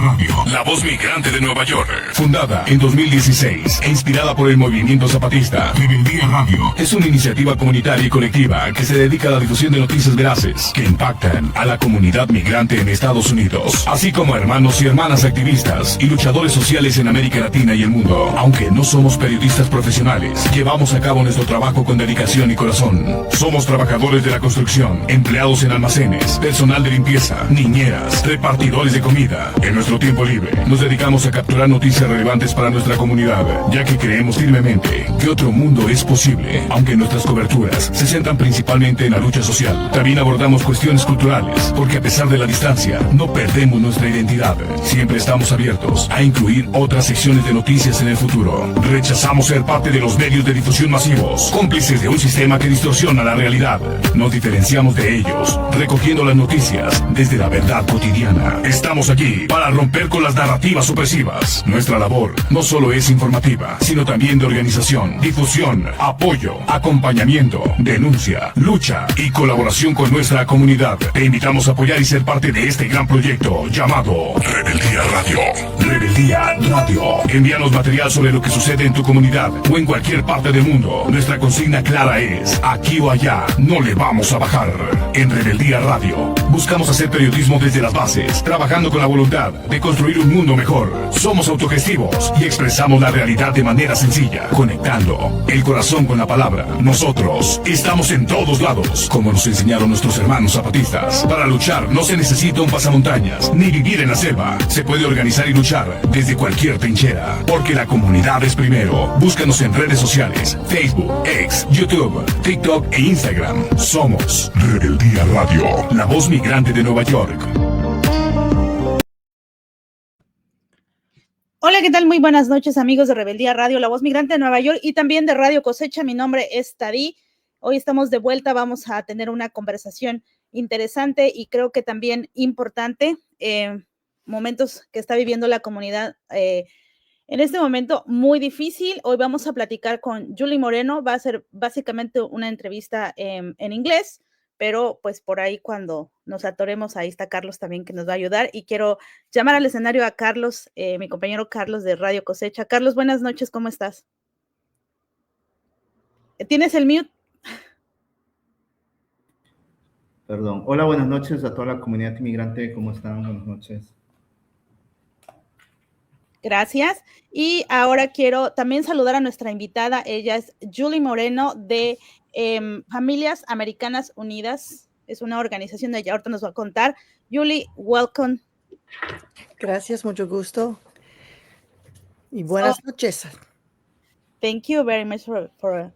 Radio, la voz migrante de Nueva York. Fundada en 2016 e inspirada por el movimiento zapatista, Rebeldía Radio es una iniciativa comunitaria y colectiva que se dedica a la difusión de noticias veraces que impactan a la comunidad migrante en Estados Unidos, así como a hermanos y hermanas activistas y luchadores sociales en América Latina y el mundo. Aunque no somos periodistas profesionales, llevamos a cabo nuestro trabajo con dedicación y corazón. Somos trabajadores de la construcción, empleados en almacenes, personal de limpieza, niñeras, repartidores de comida. En nuestro tiempo libre, nos dedicamos a capturar noticias relevantes para nuestra comunidad, ya que creemos firmemente que otro mundo es posible, aunque nuestras coberturas se centran principalmente en la lucha social. También abordamos cuestiones culturales, porque a pesar de la distancia, no perdemos nuestra identidad. Siempre estamos abiertos a incluir otras secciones de noticias en el futuro. Rechazamos ser parte de los medios de difusión masivos, cómplices de un sistema que distorsiona la realidad. Nos diferenciamos de ellos, recogiendo las noticias desde la verdad cotidiana. Estamos aquí para romper con las narrativas opresivas. Nuestra labor no solo es informativa, sino también de organización, difusión, apoyo, acompañamiento, denuncia, lucha y colaboración con nuestra comunidad. Te invitamos a apoyar y ser parte de este gran proyecto llamado Rebeldía Radio. Rebeldía Radio. Envíanos material sobre lo que sucede en tu comunidad o en cualquier parte del mundo. Nuestra consigna clara es: aquí o allá, no le vamos a bajar. En Rebeldía Radio buscamos hacer periodismo desde las bases, trabajando con la voluntad de construir un mundo mejor. Somos autogestivos y expresamos la realidad de manera sencilla, conectando el corazón con la palabra. Nosotros estamos en todos lados, como nos enseñaron nuestros hermanos zapatistas. Para luchar no se necesita un pasamontañas, ni vivir en la selva. Se puede organizar y luchar desde cualquier trinchera, porque la comunidad es primero. Búscanos en redes sociales: Facebook, X, YouTube, TikTok e Instagram. Somos Rebeldía Radio, la voz migrante de Nueva York. Hola, ¿qué tal? Muy buenas noches, amigos de Rebeldía Radio, la voz migrante de Nueva York y también de Radio Cosecha. Mi nombre es Tadí. Hoy estamos de vuelta, vamos a tener una conversación interesante y creo que también importante. Momentos que está viviendo la comunidad en este momento muy difícil. Hoy vamos a platicar con Julie Moreno. Va a ser básicamente una entrevista en inglés, pero pues por ahí cuando nos atoremos, ahí está Carlos también que nos va a ayudar. Y quiero llamar al escenario a Carlos, mi compañero Carlos de Radio Cosecha. Carlos, buenas noches, ¿cómo estás? ¿Tienes el mute? Perdón. Hola, buenas noches a toda la comunidad inmigrante. ¿Cómo están? Buenas noches. Gracias. Y ahora quiero también saludar a nuestra invitada. Ella es Julie Moreno de Familias Americanas Unidas. Es una organización de ella. Ahorita nos va a contar. Julie, welcome. Gracias, mucho gusto. Y buenas noches. Thank you very much for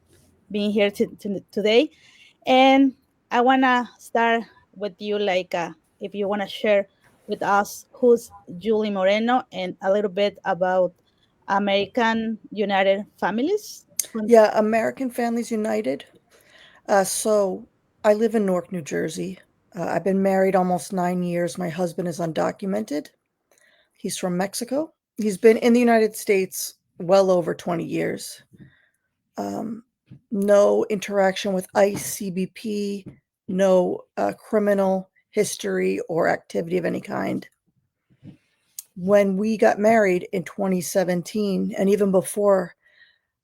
being here today. And I want to start with you, like, if you want to share with us who's Julie Moreno and a little bit about American United Families. Yeah, American Families United. So I live in Newark, New Jersey. I've been married almost 9 years. My husband is undocumented. He's from Mexico. He's been in the United States well over 20 years. No interaction with ICE, CBP, no criminal history or activity of any kind. When we got married in 2017, and even before,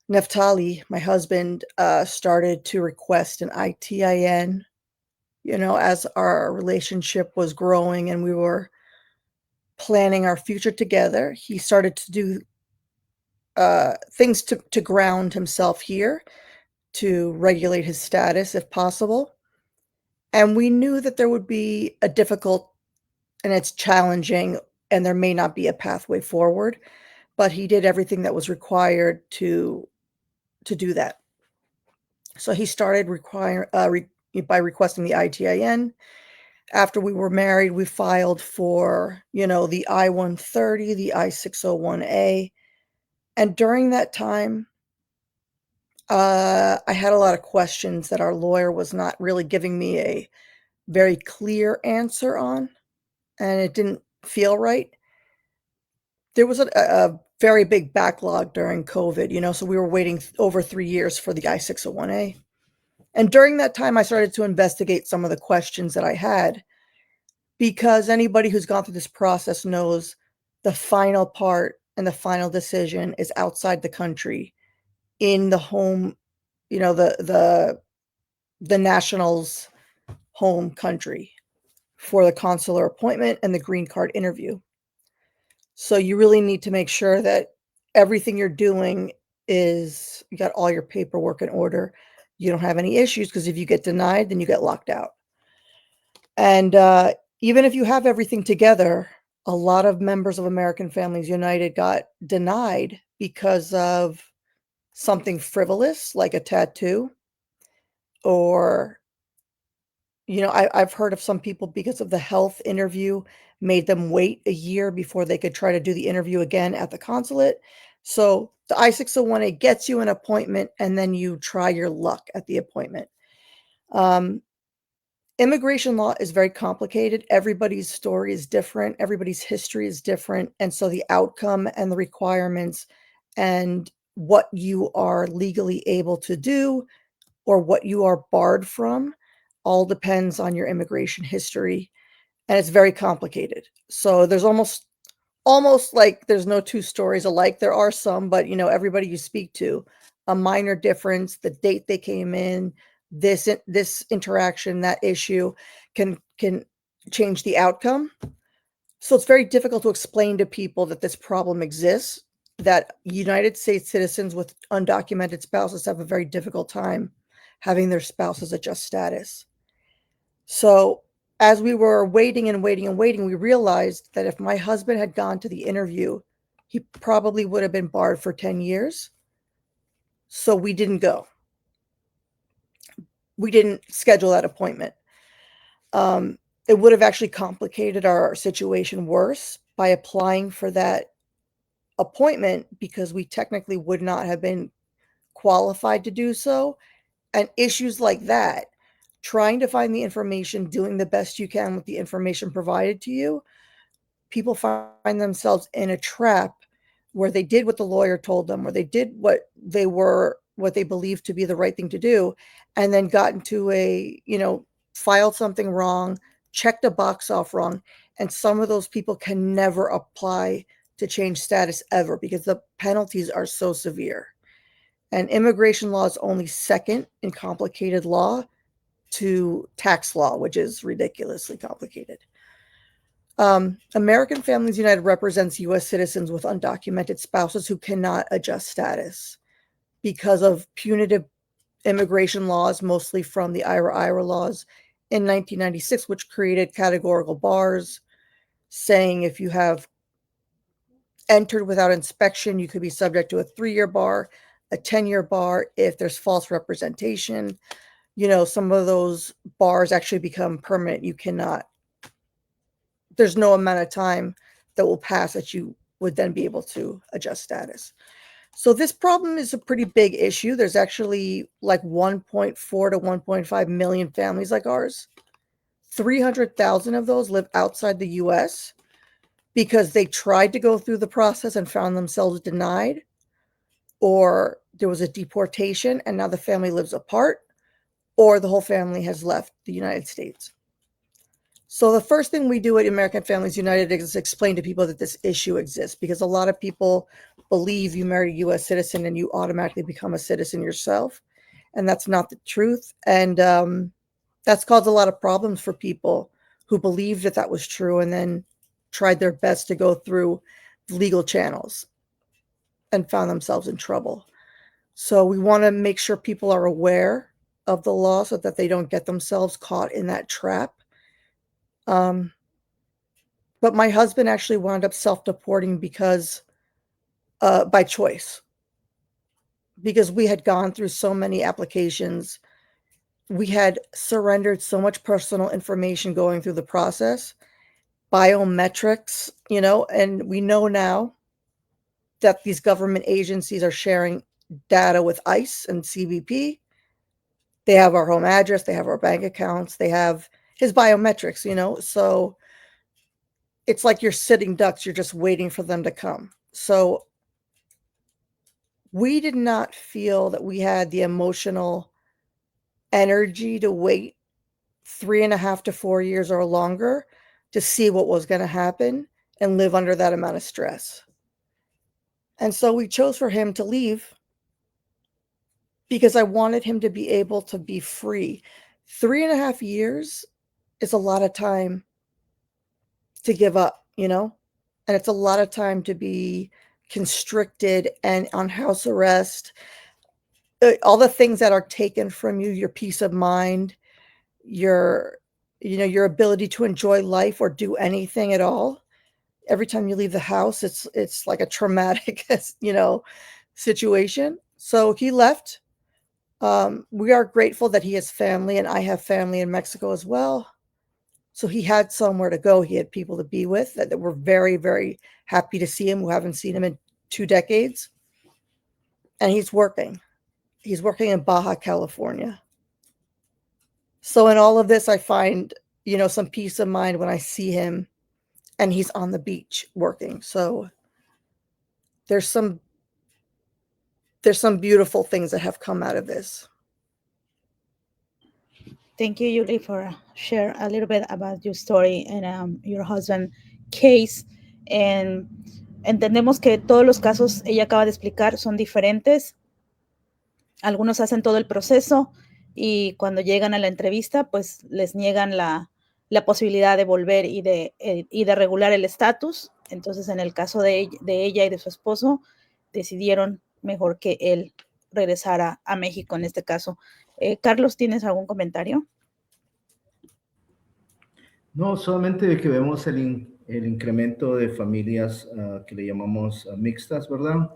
Neftali, my husband, started to request an ITIN, as our relationship was growing and we were planning our future together. He started to do things to ground himself here, to regulate his status if possible. And we knew that there would be a difficult, and it's challenging, and there may not be a pathway forward, but he did everything that was required to do that. So he started by requesting the ITIN. After we were married, we filed for, the I-130, the I-601A. And during that time, I had a lot of questions that our lawyer was not really giving me a very clear answer on, and it didn't feel right. There was a very big backlog during COVID, so we were waiting over 3 years for the I-601A. And during that time, I started to investigate some of the questions that I had, because anybody who's gone through this process knows the final part and the final decision is outside the country in the home, the national's home country for the consular appointment and the green card interview. So you really need to make sure that everything you're doing is you got all your paperwork in order. You don't have any issues, because if you get denied, then you get locked out. And even if you have everything together, a lot of members of American Families United got denied because of something frivolous like a tattoo, or I've heard of some people, because of the health interview, made them wait a year before they could try to do the interview again at the consulate. So the I-601A gets you an appointment, and then you try your luck at the appointment. Immigration law is very complicated. Everybody's story is different. Everybody's history is different. And so the outcome and the requirements and what you are legally able to do or what you are barred from all depends on your immigration history, and it's very complicated. So there's almost like there's no two stories alike. There are some, but everybody you speak to, a minor difference, the date they came in, this interaction, that issue can change the outcome. So it's very difficult to explain to people that this problem exists, that United States citizens with undocumented spouses have a very difficult time having their spouses adjust status. So as we were waiting and waiting and waiting, we realized that if my husband had gone to the interview, he probably would have been barred for 10 years. So we didn't go. We didn't schedule that appointment. It would have actually complicated our situation worse by applying for that appointment, because we technically would not have been qualified to do so. And issues like that, trying to find the information, doing the best you can with the information provided to you, people find themselves in a trap where they did what the lawyer told them, or they did what they believed to be the right thing to do, and then got into filed something wrong, checked a box off wrong. And some of those people can never apply to change status ever, because the penalties are so severe. And immigration law is only second in complicated law to tax law, which is ridiculously complicated. American Families United represents U.S. citizens with undocumented spouses who cannot adjust status because of punitive immigration laws, mostly from the IRA laws in 1996, which created categorical bars, saying if you have entered without inspection, you could be subject to a 3-year bar, a 10-year bar if there's false representation. Some of those bars actually become permanent. There's no amount of time that will pass that you would then be able to adjust status. So this problem is a pretty big issue. There's actually like 1.4 to 1.5 million families like ours. 300,000 of those live outside the US because they tried to go through the process and found themselves denied, or there was a deportation and now the family lives apart, or the whole family has left the United States. So the first thing we do at American Families United is explain to people that this issue exists, because a lot of people believe you marry a U.S. citizen and you automatically become a citizen yourself. And that's not the truth. And that's caused a lot of problems for people who believed that was true and then tried their best to go through legal channels and found themselves in trouble. So we want to make sure people are aware of the law so that they don't get themselves caught in that trap. But my husband actually wound up self-deporting because by choice, because we had gone through so many applications. We had surrendered so much personal information going through the process, biometrics, and we know now that these government agencies are sharing data with ICE and CBP. They have our home address, they have our bank accounts, they have his biometrics, so it's like you're sitting ducks, you're just waiting for them to come. So we did not feel that we had the emotional energy to wait 3.5 to 4 years or longer to see what was going to happen, and live under that amount of stress. And so we chose for him to leave because I wanted him to be able to be free. 3.5 years is a lot of time to give up, you know, and it's a lot of time to be constricted and on house arrest. All the things that are taken from you, your peace of mind, your ability to enjoy life or do anything at all. Every time you leave the house, it's like a traumatic, situation. So he left. We are grateful that he has family, and I have family in Mexico as well. So he had somewhere to go. He had people to be with that were very, very happy to see him, who haven't seen him in 2 decades. And he's working. He's working in Baja California. So in all of this, I find, some peace of mind when I see him and he's on the beach working. So there's some beautiful things that have come out of this. Thank you, Yuli, for share a little bit about your story and your husband case. And entendemos que todos los casos, ella acaba de explicar, son diferentes. Algunos hacen todo el proceso y cuando llegan a la entrevista, pues les niegan la posibilidad de volver y de regular el estatus. Entonces, en el caso de ella y de su esposo, decidieron mejor que él regresara a México en este caso. Carlos, ¿tienes algún comentario? No, solamente que vemos el incremento de familias que le llamamos mixtas, ¿verdad?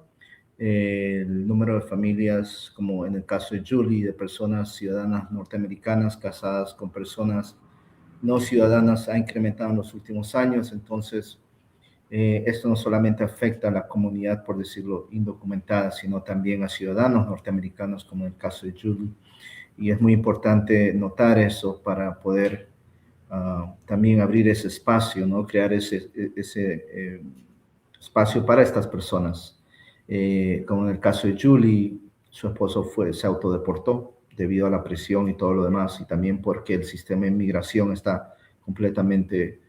El número de familias, como en el caso de Julie, de personas ciudadanas norteamericanas casadas con personas no ciudadanas, ha incrementado en los últimos años. Entonces, esto no solamente afecta a la comunidad, por decirlo, indocumentada, sino también a ciudadanos norteamericanos, como en el caso de Julie. Y es muy importante notar eso para poder también abrir ese espacio, ¿no? Crear ese espacio para estas personas. Como en el caso de Julie, su esposo se autodeportó debido a la presión y todo lo demás, y también porque el sistema de migración está completamente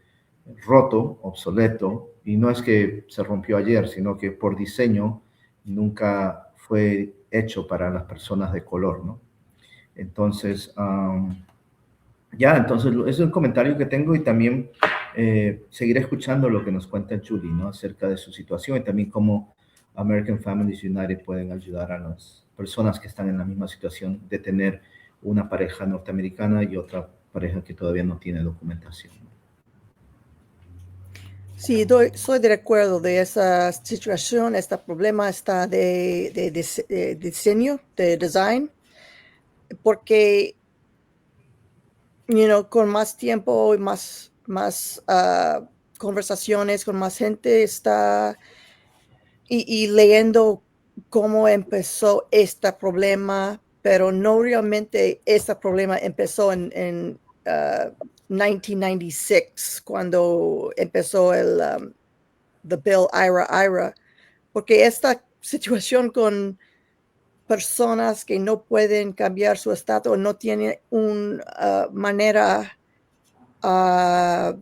roto, obsoleto, y no es que se rompió ayer, sino que por diseño nunca fue hecho para las personas de color, ¿no? Entonces, entonces es un comentario que tengo, y también seguiré escuchando lo que nos cuenta Julie, ¿no? Acerca de su situación y también cómo American Families United pueden ayudar a las personas que están en la misma situación de tener una pareja norteamericana y otra pareja que todavía no tiene documentación. Sí, soy de acuerdo de esa situación. Este problema está de diseño, de design, porque con más tiempo y más conversaciones con más gente está y leyendo cómo empezó este problema, pero no realmente este problema empezó en 1996, cuando empezó the bill IRA, porque esta situación con personas que no pueden cambiar su estatus, no tienen una manera a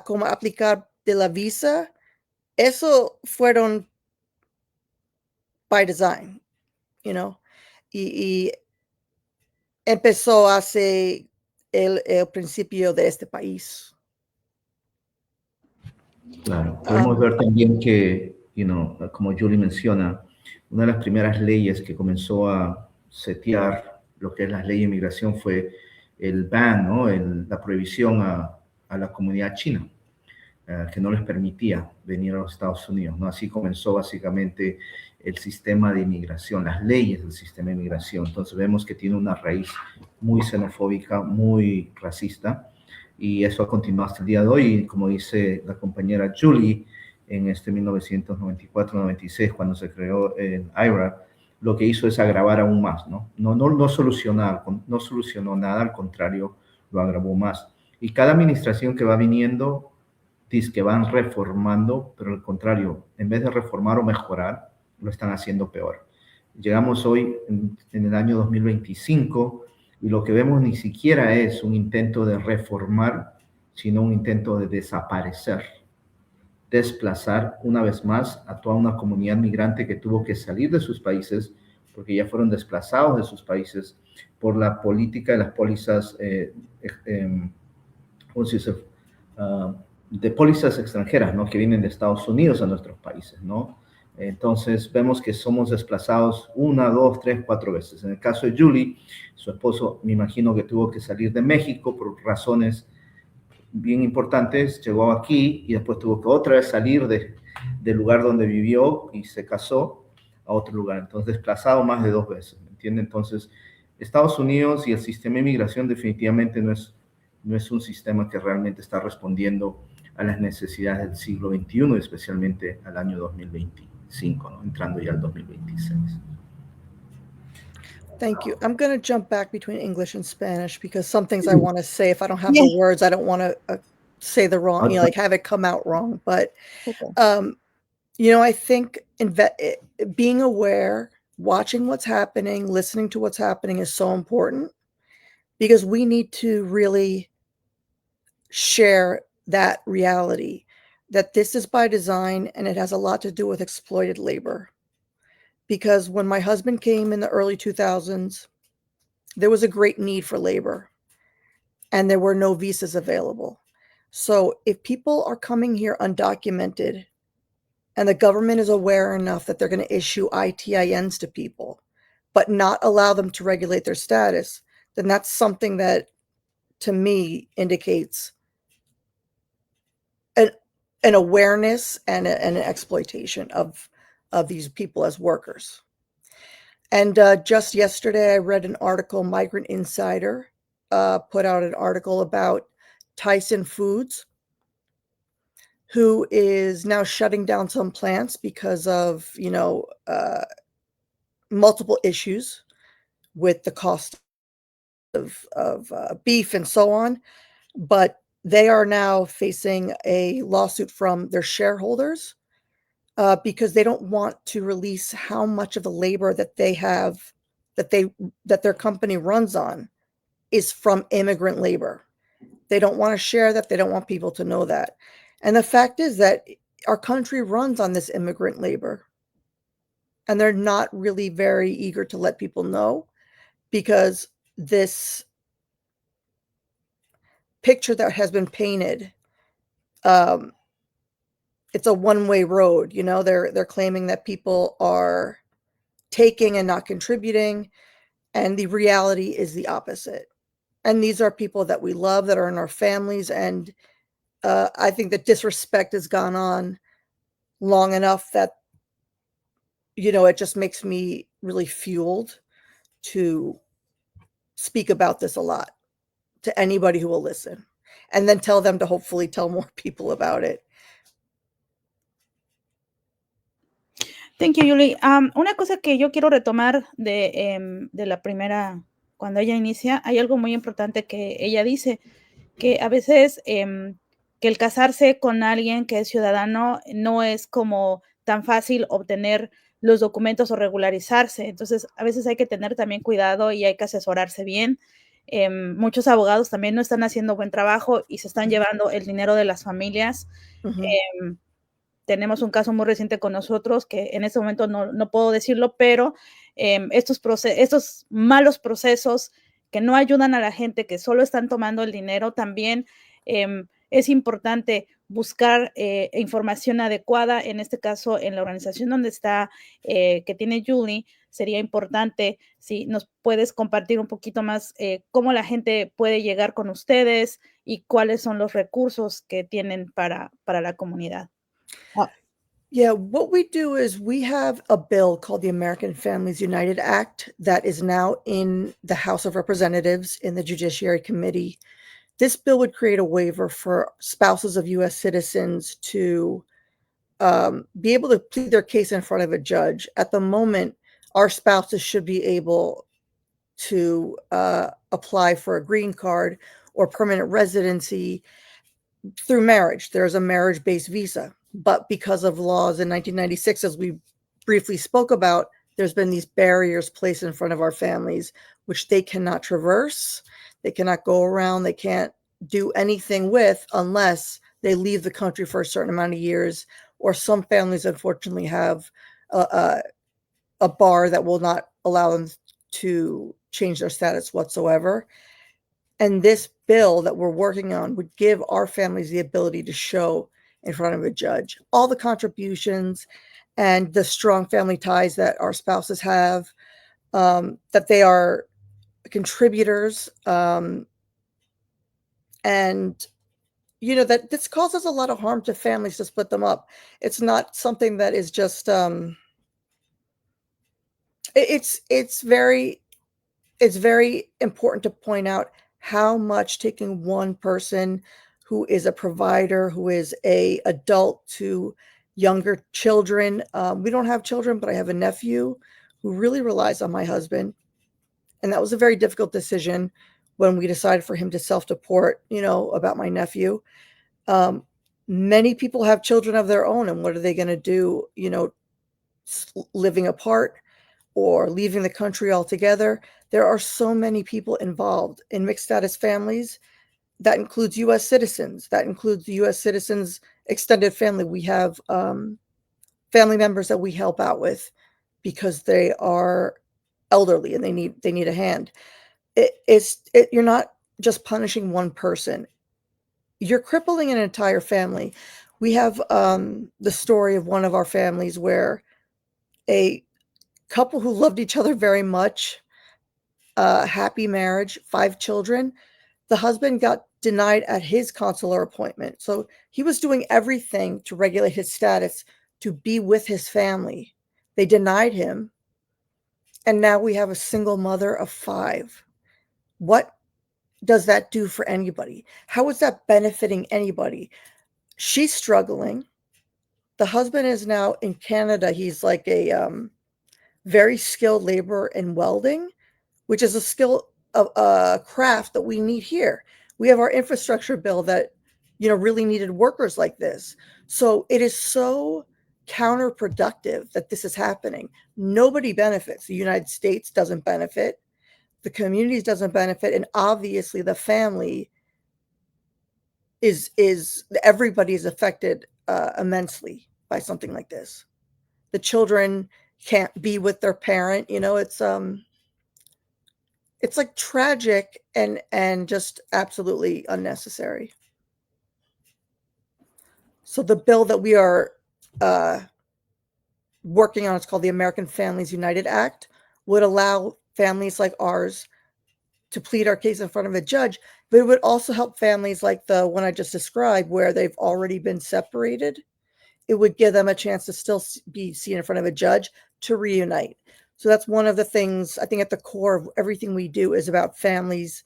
cómo aplicar de la visa, eso fueron by design, y empezó hace el principio de este país. Claro, podemos ver también que, como Julie menciona, una de las primeras leyes que comenzó a setear lo que es la ley de inmigración fue el ban, ¿no? La prohibición a la comunidad china, que no les permitía venir a los Estados Unidos, ¿no? Así comenzó básicamente el sistema de inmigración, las leyes del sistema de inmigración. Entonces vemos que tiene una raíz muy xenofóbica, muy racista, y eso ha continuado hasta el día de hoy. Y como dice la compañera Julie, en 1994-96, cuando se creó el IRA, lo que hizo es agravar aún más, ¿no? No solucionó nada, al contrario, lo agravó más. Y cada administración que va viniendo dice que van reformando, pero al contrario, en vez de reformar o mejorar, lo están haciendo peor. Llegamos hoy en el año 2025 y lo que vemos ni siquiera es un intento de reformar, sino un intento de desaparecer, desplazar una vez más a toda una comunidad migrante que tuvo que salir de sus países porque ya fueron desplazados de sus países por la política de las pólizas, ¿cómo se dice? De pólizas extranjeras, ¿no? Que vienen de Estados Unidos a nuestros países, ¿no? Entonces vemos que somos desplazados 1, 2, 3, 4 veces. En el caso de Julie, su esposo, me imagino que tuvo que salir de México por razones bien importantes, llegó aquí y después tuvo que otra vez salir del lugar donde vivió y se casó a otro lugar. Entonces, desplazado más de 2 veces, ¿me entiende? Entonces, Estados Unidos y el sistema de inmigración definitivamente no es un sistema que realmente está respondiendo a las necesidades del siglo XXI, especialmente al año 2025, ¿no? Entrando ya al 2026. Thank you. I'm going to jump back between English and Spanish because some things I want to say, if I don't have the words, I don't want to say the wrong, you know, like have it come out wrong. But, you know, I think being aware, watching what's happening, listening to what's happening is so important because we need to really share that reality that this is by design and it has a lot to do with exploited labor. Because when my husband came in the early 2000s, there was a great need for labor and there were no visas available. So if people are coming here undocumented and the government is aware enough that they're going to issue ITINs to people, but not allow them to regulate their status, then that's something that to me indicates an awareness and an exploitation of these people as workers. And just yesterday, I read an article, Migrant Insider put out an article about Tyson Foods, who is now shutting down some plants because of, you know, multiple issues with the cost of beef and so on. But they are now facing a lawsuit from their shareholders because they don't want to release how much of the labor that they have, that their company runs on, is from immigrant labor. They don't want to share that. They don't want people to know that. And the fact is that our country runs on this immigrant labor. And they're not really very eager to let people know because this picture that has been painted, it's a one-way road. You know, they're claiming that people are taking and not contributing, and the reality is the opposite. And these are people that we love, that are in our families, and I think that disrespect has gone on long enough that, you know, it just makes me really fueled to speak about this a lot to anybody who will listen, and then tell them to hopefully tell more people about it. Thank you, Julie. Una cosa que yo quiero retomar de la primera, cuando ella inicia, hay algo muy importante que ella dice, que a veces que el casarse con alguien que es ciudadano no es como tan fácil obtener los documentos o regularizarse. Entonces, a veces hay que tener también cuidado y hay que asesorarse bien. Muchos abogados también no están haciendo buen trabajo y se están llevando el dinero de las familias. Tenemos un caso muy reciente con nosotros que en este momento no puedo decirlo, pero estos malos procesos que no ayudan a la gente, que solo están tomando el dinero, también es importante buscar información adecuada. En este caso, en la organización donde está, que tiene Julie, sería importante si nos puedes compartir un poquito más cómo la gente puede llegar con ustedes y cuáles son los recursos que tienen para la comunidad. Yeah, what we do is we have a bill called the American Families United Act that is now in the House of Representatives in the Judiciary Committee. This bill would create a waiver for spouses of U.S. citizens to be able to plead their case in front of a judge. At the moment, our spouses should be able to apply for a green card or permanent residency through marriage. There's a marriage-based visa. But because of laws in 1996, as we briefly spoke about, there's been these barriers placed in front of our families, which they cannot traverse. They cannot go around. They can't do anything with unless they leave the country for a certain amount of years, or some families unfortunately have a bar that will not allow them to change their status whatsoever. And this bill that we're working on would give our families the ability to show in front of a judge all the contributions and the strong family ties that our spouses have, that they are contributors, and that this causes a lot of harm to families to split them up. It's not something that is just it's very important to point out how much taking one person who is a provider, who is a adult to younger children. We don't have children, but I have a nephew who really relies on my husband. And that was a very difficult decision when we decided for him to self-deport, about my nephew. Many people have children of their own, and what are they going to do, living apart or leaving the country altogether? There are so many people involved in mixed status families. That includes U.S. citizens. That includes the U.S. citizens' extended family. We have family members that we help out with because they are elderly and they need a hand. You're not just punishing one person. You're crippling an entire family. We have the story of one of our families where a couple who loved each other very much, happy marriage, 5 children. The husband got denied at his consular appointment. So he was doing everything to regulate his status to be with his family. They denied him. And now we have a single mother of 5. What does that do for anybody? How is that benefiting anybody? She's struggling. The husband is now in Canada. He's like a very skilled laborer in welding, which is a skill of a craft that we need here. We have our infrastructure bill that, really needed workers like this. So it is so counterproductive that this is happening. Nobody benefits. The United States doesn't benefit. The communities doesn't benefit. And obviously the family is everybody is affected immensely by something like this. The children can't be with their parent. It's like tragic and just absolutely unnecessary. So the bill that we are working on, it's called the American Families United Act, would allow families like ours to plead our case in front of a judge, but it would also help families like the one I just described where they've already been separated. It would give them a chance to still be seen in front of a judge to reunite. So that's one of the things, I think at the core of everything we do is about families,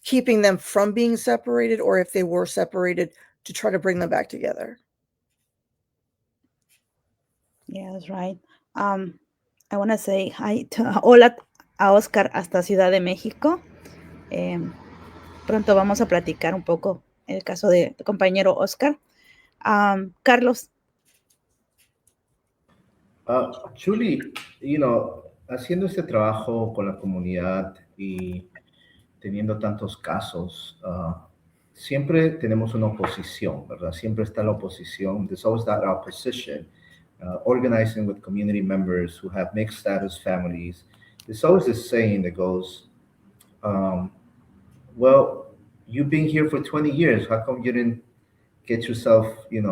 keeping them from being separated, or if they were separated, to try to bring them back together. Yeah, that's right. I want to say hi to hola a Oscar hasta Ciudad de México. Pronto vamos a platicar un poco el caso de tu compañero Oscar. Carlos. Julie, haciendo este trabajo con la comunidad y teniendo tantos casos, siempre tenemos una oposición, ¿verdad? Siempre está la oposición. There's always that opposition. Organizing with community members who have mixed status families. There's always this saying that goes, well, you've been here for 20 years. How come you didn't get yourself,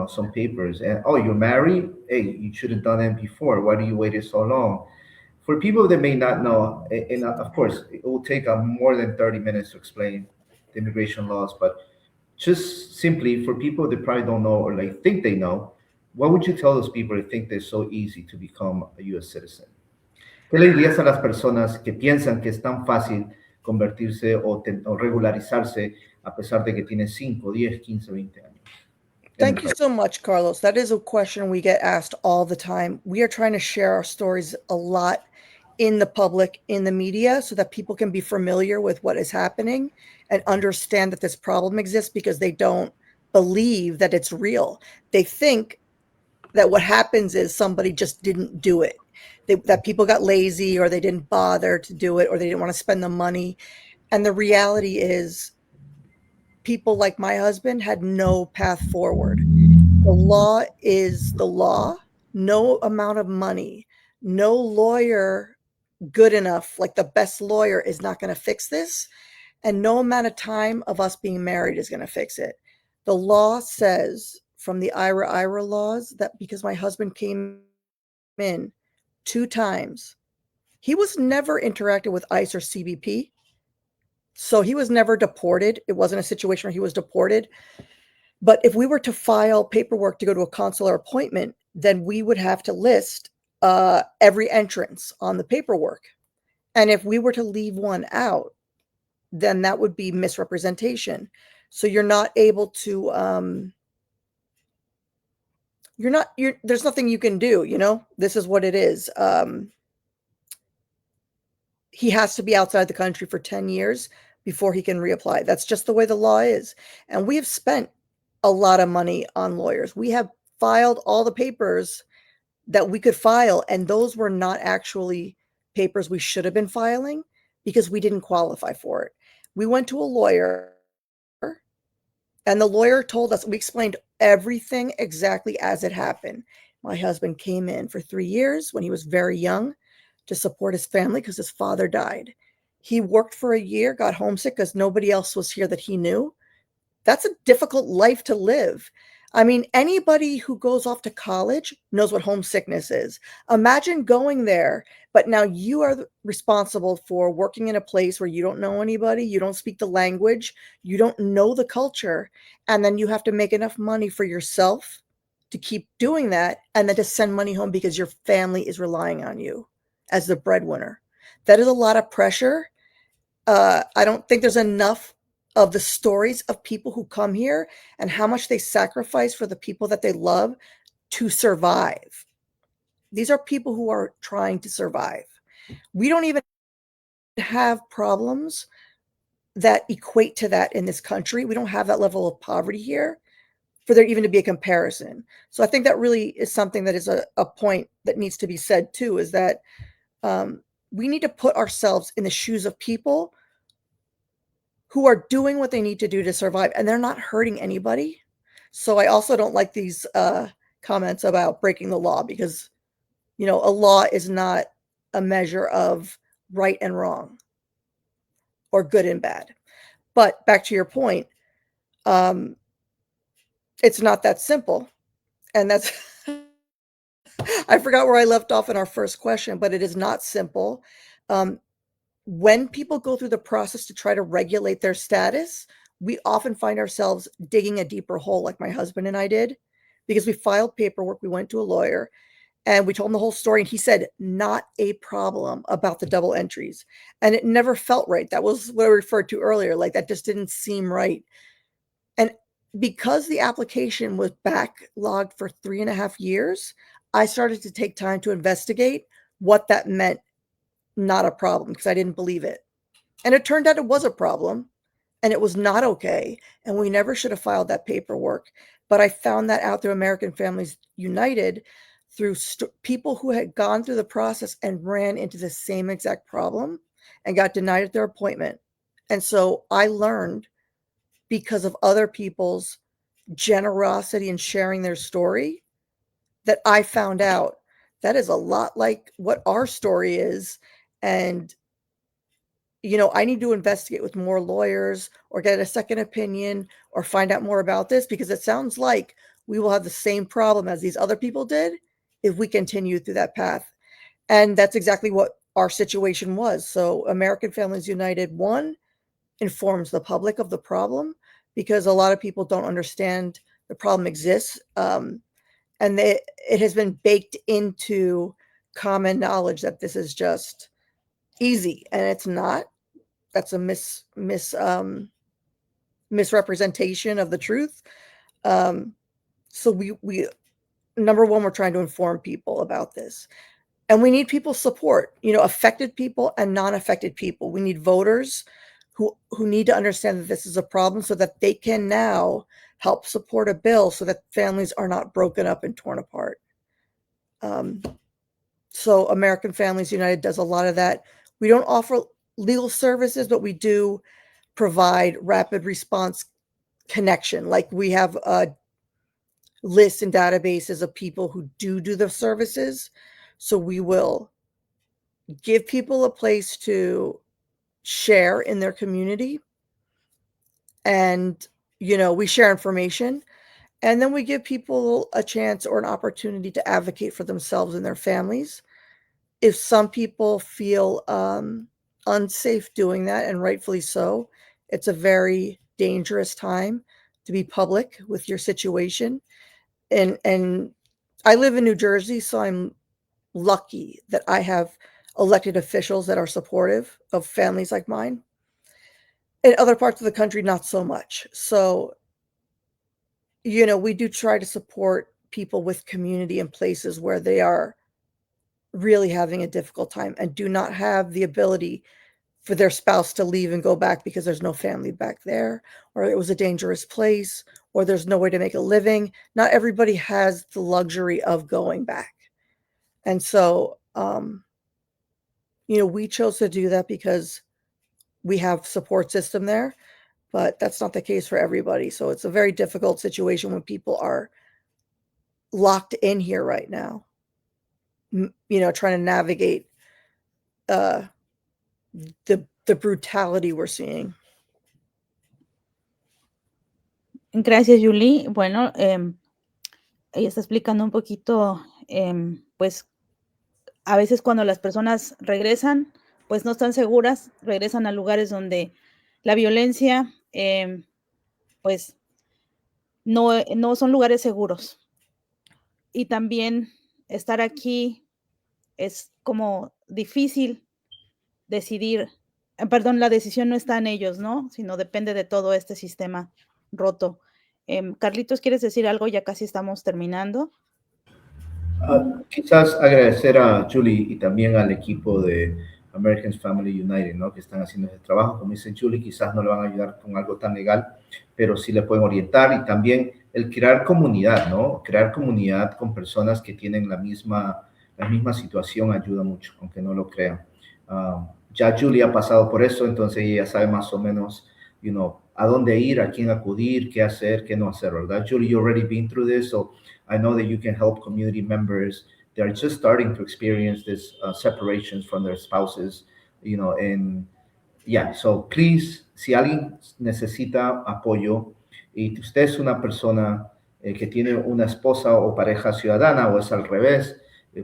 some papers? And, oh, you're married? Hey, you should have done it before. Why do you wait so long? For people that may not know, and of course, it will take more than 30 minutes to explain the immigration laws, but just simply for people that probably don't know or think they know, what would you tell those people that think they're so easy to become a U.S. citizen? ¿Qué le dirías a las personas que piensan que es tan fácil convertirse o regularizarse a pesar de que tienen 5, 10, 15, 20 años? Thank you so much, Carlos. That is a question we get asked all the time. We are trying to share our stories a lot in the public, in the media, so that people can be familiar with what is happening and understand that this problem exists, because they don't believe that it's real. They think that what happens is somebody just didn't do it, that people got lazy, or they didn't bother to do it, or they didn't want to spend the money. And the reality is people like my husband had no path forward. The law is the law. No amount of money, no lawyer good enough, like the best lawyer, is not going to fix this. And no amount of time of us being married is going to fix it. The law says from the IRA laws that because my husband came in 2 times, he was never interacted with ICE or CBP. So he was never deported. It wasn't a situation where he was deported. But if we were to file paperwork to go to a consular appointment, then we would have to list every entrance on the paperwork. And if we were to leave one out, then that would be misrepresentation. So you're not able to, there's nothing you can do, this is what it is. He has to be outside the country for 10 years before he can reapply. That's just the way the law is. And we have spent a lot of money on lawyers. We have filed all the papers that we could file, and those were not actually papers we should have been filing because we didn't qualify for it. We went to a lawyer, and the lawyer told us, we explained everything exactly as it happened. My husband came in for 3 years when he was very young to support his family because his father died. He worked for a year, got homesick because nobody else was here that he knew. That's a difficult life to live. I mean, anybody who goes off to college knows what homesickness is. Imagine going there, but now you are responsible for working in a place where you don't know anybody, you don't speak the language, you don't know the culture, and then you have to make enough money for yourself to keep doing that, and then to send money home because your family is relying on you as the breadwinner. That is a lot of pressure. I don't think there's enough of the stories of people who come here and how much they sacrifice for the people that they love to survive. These are people who are trying to survive. We don't even have problems that equate to that in this country. We don't have that level of poverty here for there even to be a comparison. So I think that really is something that is a point that needs to be said too, is that we need to put ourselves in the shoes of people who are doing what they need to do to survive, and they're not hurting anybody. So I also don't like these comments about breaking the law because, a law is not a measure of right and wrong or good and bad. But back to your point, it's not that simple. And that's, I forgot where I left off in our first question, but it is not simple. When people go through the process to try to regulate their status, we often find ourselves digging a deeper hole like my husband and I did, because we filed paperwork, we went to a lawyer, and we told him the whole story, and he said, not a problem about the double entries. And it never felt right. That was what I referred to earlier. Like, that just didn't seem right. And because the application was backlogged for 3.5 years, I started to take time to investigate what that meant. Not a problem, because I didn't believe it. And it turned out it was a problem, and it was not okay. And we never should have filed that paperwork. But I found that out through American Families United, through people who had gone through the process and ran into the same exact problem and got denied at their appointment. And so I learned, because of other people's generosity in sharing their story, that I found out that is a lot like what our story is. And, I need to investigate with more lawyers or get a second opinion or find out more about this, because it sounds like we will have the same problem as these other people did if we continue through that path. And that's exactly what our situation was. So American Families United, one, informs the public of the problem, because a lot of people don't understand the problem exists. And it has been baked into common knowledge that this is just easy, and it's not. That's a misrepresentation of the truth. So we number one, we're trying to inform people about this, and we need people's support. Affected people and non-affected people. We need voters who need to understand that this is a problem, so that they can now help support a bill so that families are not broken up and torn apart. So American Families United does a lot of that. We don't offer legal services, but we do provide rapid response connection. Like we have lists and databases of people who do the services. So we will give people a place to share in their community. And, we share information. And then we give people a chance or an opportunity to advocate for themselves and their families. If some people feel unsafe doing that, and rightfully so, it's a very dangerous time to be public with your situation. And I live in New Jersey, so I'm lucky that I have elected officials that are supportive of families like mine. In other parts of the country, not so much. So, we do try to support people with community in places where they are really having a difficult time and do not have the ability for their spouse to leave and go back because there's no family back there, or it was a dangerous place, or there's no way to make a living. Not everybody has the luxury of going back. And so, we chose to do that because we have support system there, but that's not the case for everybody. So it's a very difficult situation when people are locked in here right now, trying to navigate the brutality we're seeing. Gracias, Julie. Bueno, ella está explicando un poquito, pues a veces cuando las personas regresan, pues no están seguras, regresan a lugares donde la violencia, pues no son lugares seguros. Y también estar aquí es como difícil decidir, perdón, la decisión no está en ellos, ¿no? Sino depende de todo este sistema roto. Carlitos, ¿quieres decir algo? Ya casi estamos terminando. Quizás agradecer a Julie y también al equipo de American Family United, ¿no? Que están haciendo ese trabajo. Como dice Julie, quizás no le van a ayudar con algo tan legal, pero sí le pueden orientar, y también el crear comunidad, ¿no? Crear comunidad con personas que tienen la misma situación ayuda mucho, aunque no lo crean. Ya Julie ha pasado por eso, entonces ella sabe más o menos, a dónde ir, a quién acudir, qué hacer, qué no hacer, ¿verdad? Julie, you already been through this, so I know that you can help community members that are just starting to experience this separations from their spouses, and yeah, so please, si alguien necesita apoyo y usted es una persona que tiene una esposa o pareja ciudadana o es al revés,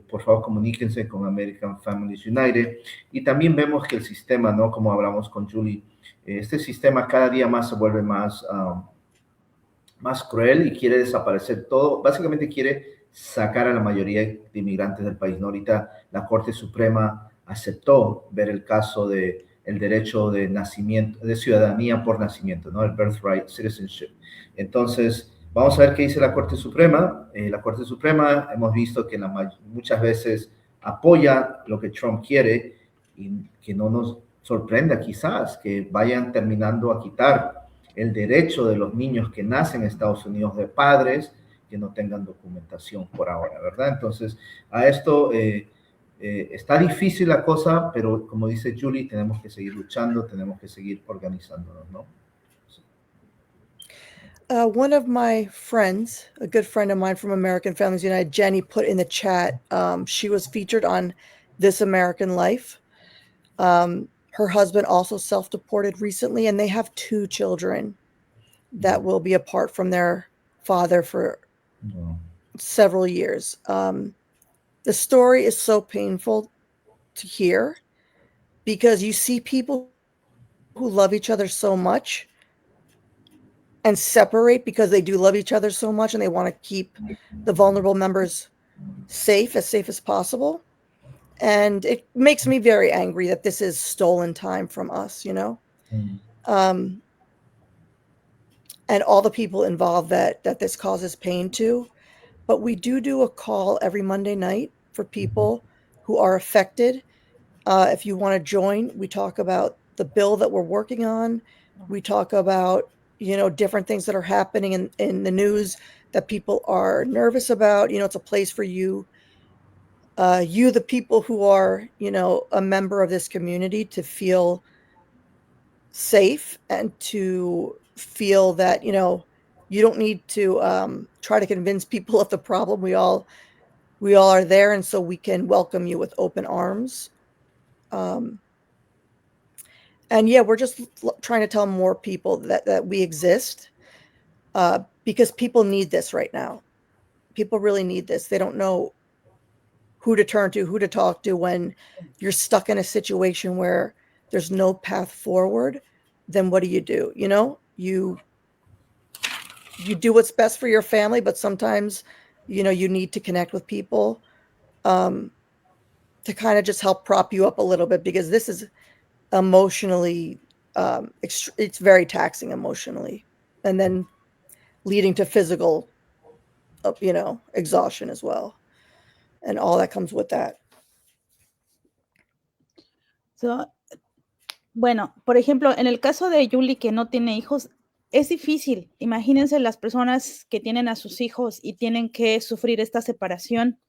por favor comuníquense con American Families United. Y también vemos que el sistema, ¿no? Como hablamos con Julie, este sistema cada día más se vuelve más cruel y quiere desaparecer todo. Básicamente quiere sacar a la mayoría de inmigrantes del país, ¿no? Ahorita la Corte Suprema aceptó ver el caso de el derecho de nacimiento, de ciudadanía por nacimiento, ¿no? El birthright citizenship. Entonces, vamos a ver qué dice la Corte Suprema. La Corte Suprema hemos visto que muchas veces apoya lo que Trump quiere, y que no nos sorprenda quizás que vayan terminando a quitar el derecho de los niños que nacen en Estados Unidos de padres que no tengan documentación por ahora, ¿verdad? Entonces, a esto está difícil la cosa, pero como dice Julie, tenemos que seguir luchando, tenemos que seguir organizándonos, ¿no? One of my friends, a good friend of mine from American Families United, Jenny, put in the chat, she was featured on This American Life. Her husband also self-deported recently, and they have 2 children that will be apart from their father for several years. The story is so painful to hear because you see people who love each other so much and separate because they do love each other so much and they want to keep the vulnerable members safe as possible. And it makes me very angry that this is stolen time from us, and all the people involved that this causes pain to. But we do a call every Monday night for people who are affected. If you want to join, we talk about the bill that we're working on. We talk about, different things that are happening in the news that people are nervous about. It's a place for you, the people who are, a member of this community, to feel safe and to feel that, you know, you don't need to try to convince people of the problem. We all are there, and so we can welcome you with open arms. And yeah, we're just trying to tell more people that we exist, because people need this right now. People really need this. They don't know who to turn to, who to talk to when you're stuck in a situation where there's no path forward. Then what do? You know, you do what's best for your family, but sometimes, you know, you need to connect with people to kind of just help prop you up a little bit, because this is emotionally, it's very taxing emotionally, and then leading to physical, you know, exhaustion as well, and all that comes with that. So, bueno, por ejemplo, en el caso de Julie, que no tiene hijos, es difícil. Imagínense las personas que tienen a sus hijos y tienen que sufrir esta separación.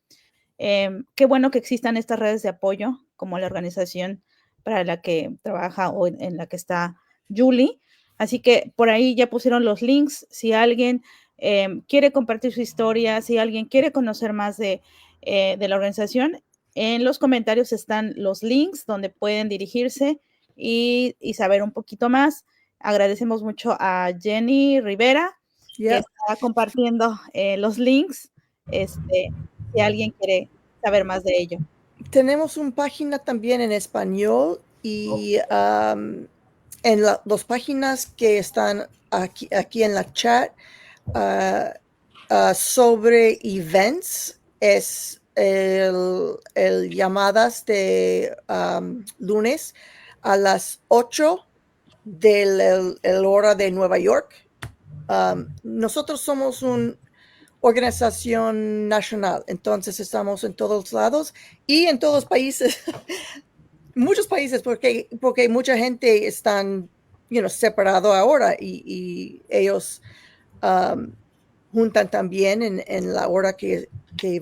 Qué bueno que existan estas redes de apoyo, como la organización para la que trabaja o en la que está Julie. Así que por ahí ya pusieron los links. Si alguien quiere compartir su historia, si alguien quiere conocer más de la organización, en los comentarios están los links donde pueden dirigirse y saber un poquito más. Agradecemos mucho a Jenny Rivera, que está compartiendo los links. Si alguien quiere saber más de ello. Tenemos una página también en español y en las páginas que están aquí en la chat sobre events es el llamadas de lunes a las 8 del hora de Nueva York. Nosotros somos una organización nacional, entonces estamos en todos lados y en todos los países, muchos países, porque mucha gente están, you know, separado ahora y ellos juntan también en la hora que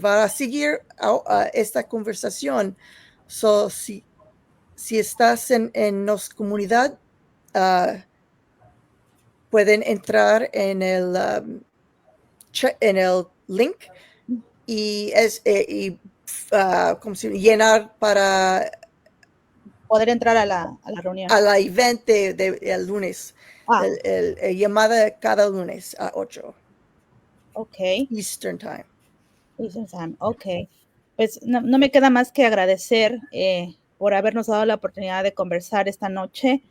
va a seguir esta conversación. So, si estás en nuestra comunidad, pueden entrar en el link y ¿cómo se llama? Llenar para poder entrar a la reunión. A la event del lunes. El llamada cada lunes a 8. Ok. Eastern Time. Eastern Time, ok. Pues no me queda más que agradecer por habernos dado la oportunidad de conversar esta noche.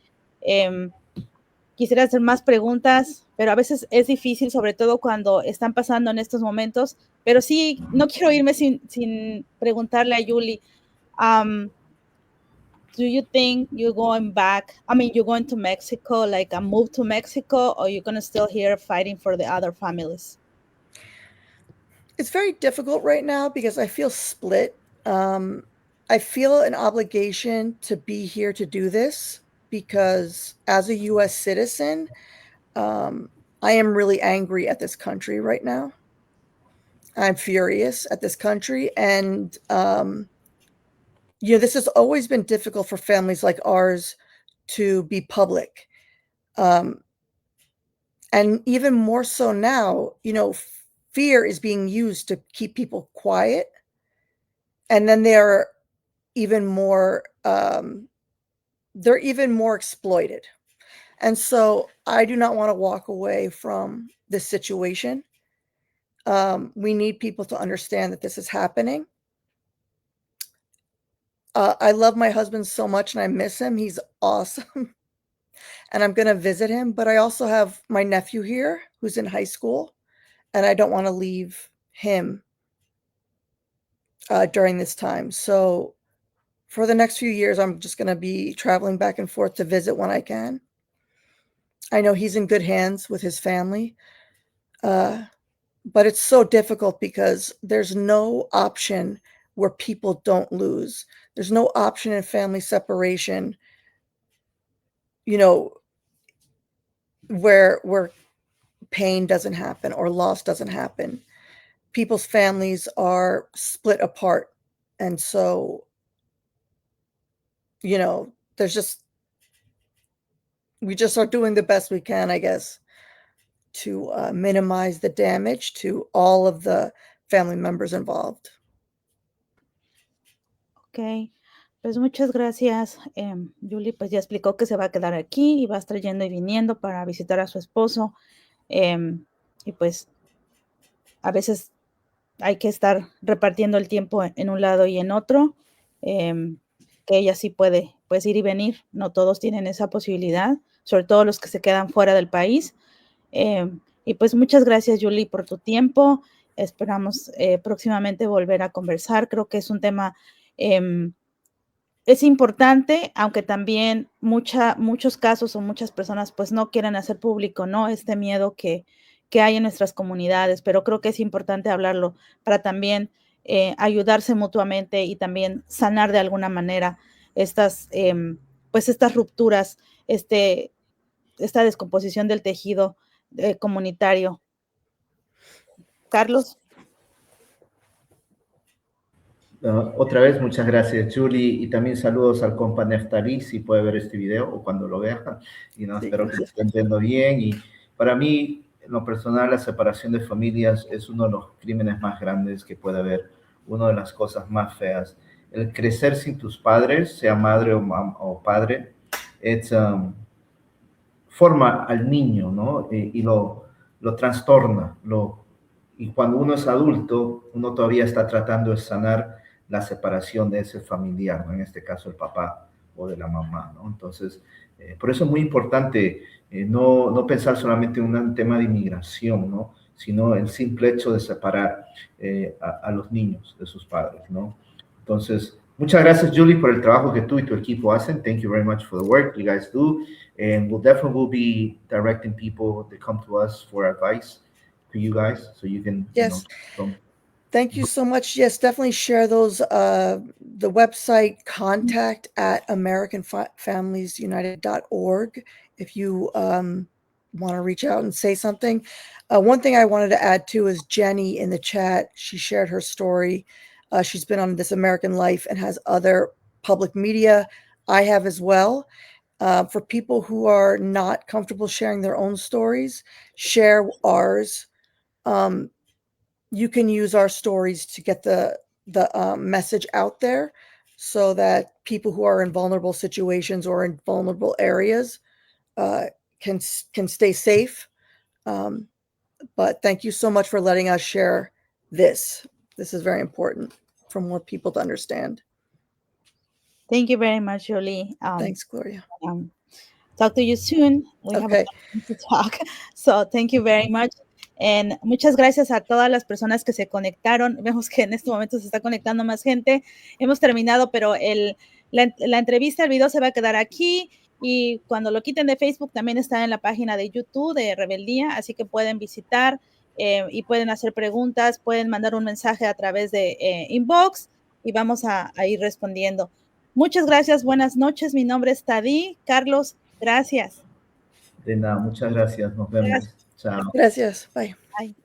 Quisiera hacer más preguntas, pero a veces es difícil, sobre todo cuando están pasando en estos momentos. Pero sí, no quiero irme sin preguntarle a Julie. Do you think you're going back? I mean, you're going to Mexico, like a move to Mexico, or you're going to still here fighting for the other families? It's very difficult right now because I feel split. I feel an obligation to be here to do this because as a U.S. citizen, I am really angry at this country right now. I'm furious at this country. And, you know, this has always been difficult for families like ours to be public. And even more so now, you know, fear is being used to keep people quiet. And then they're even more exploited. And so I do not want to walk away from this situation. We need people to understand that this is happening. I love my husband so much and I miss him. He's awesome. And I'm going to visit him. But I also have my nephew here who's in high school. And I don't want to leave him during this time. So for the next few years, I'm just going to be traveling back and forth to visit when I can. I know he's in good hands with his family. But it's so difficult because there's no option where people don't lose. There's no option in family separation, you know, where pain doesn't happen or loss doesn't happen. People's families are split apart. And so, you know, we just are doing the best we can, I guess. to minimize the damage to all of the family members involved. Ok, pues muchas gracias. Julie pues ya explicó que se va a quedar aquí y va a estar yendo y viniendo para visitar a su esposo. Y pues a veces hay que estar repartiendo el tiempo en un lado y en otro, que ella sí puede pues ir y venir. No todos tienen esa posibilidad, sobre todo los que se quedan fuera del país. Y pues muchas gracias, Julie, por tu tiempo. Esperamos próximamente volver a conversar. Creo que es un tema es importante, aunque también muchos casos o muchas personas pues no quieren hacer público, ¿no? Este miedo que hay en nuestras comunidades, pero creo que es importante hablarlo para también ayudarse mutuamente y también sanar de alguna manera estas, pues estas rupturas, esta descomposición del tejido comunitario. Carlos. Otra vez, muchas gracias, Julie, y también saludos al compa Neftalí, si puede ver este video o cuando lo vea, y no, espero que lo esté entendiendo bien. Y para mí, en lo personal, la separación de familias es uno de los crímenes más grandes que puede haber, una de las cosas más feas. El crecer sin tus padres, sea madre o padre, forma al niño, ¿no? Y lo trastorna, y cuando uno es adulto, uno todavía está tratando de sanar la separación de ese familiar, ¿no? En este caso el papá o de la mamá, ¿no? Entonces, por eso es muy importante no pensar solamente en un tema de inmigración, ¿no? Sino el simple hecho de separar a los niños de sus padres, ¿no? Entonces, muchas gracias, Julie, por el trabajo que tú y tu equipo hacen. Thank you very much for the work you guys do. And we'll definitely be directing people that come to us for advice to you guys, so you can, yes. Thank you so much. Yes, definitely share those. The website contact at americanfamiliesunited.org if you want to reach out and say something. One thing I wanted to add too is Jenny in the chat. She shared her story. She's been on This American Life and has other public media. I have as well. For people who are not comfortable sharing their own stories, share ours. You can use our stories to get the message out there so that people who are in vulnerable situations or in vulnerable areas can stay safe. But thank you so much for letting us share this. This is very important for more people to understand. Thank you very much, Jolie. Thanks, Gloria. Talk to you soon. We have a lot to talk. So thank you very much. Muchas gracias a todas las personas que se conectaron. Vemos que en este momento se está conectando más gente. Hemos terminado, pero la entrevista, el video se va a quedar aquí y cuando lo quiten de Facebook también está en la página de YouTube de Rebeldía, así que pueden visitar y pueden hacer preguntas, pueden mandar un mensaje a través de inbox y vamos a ir respondiendo. Muchas gracias, buenas noches. Mi nombre es Tadí. Carlos, gracias. De nada, muchas gracias. Nos vemos. Gracias. Chao. Gracias. Bye. Bye.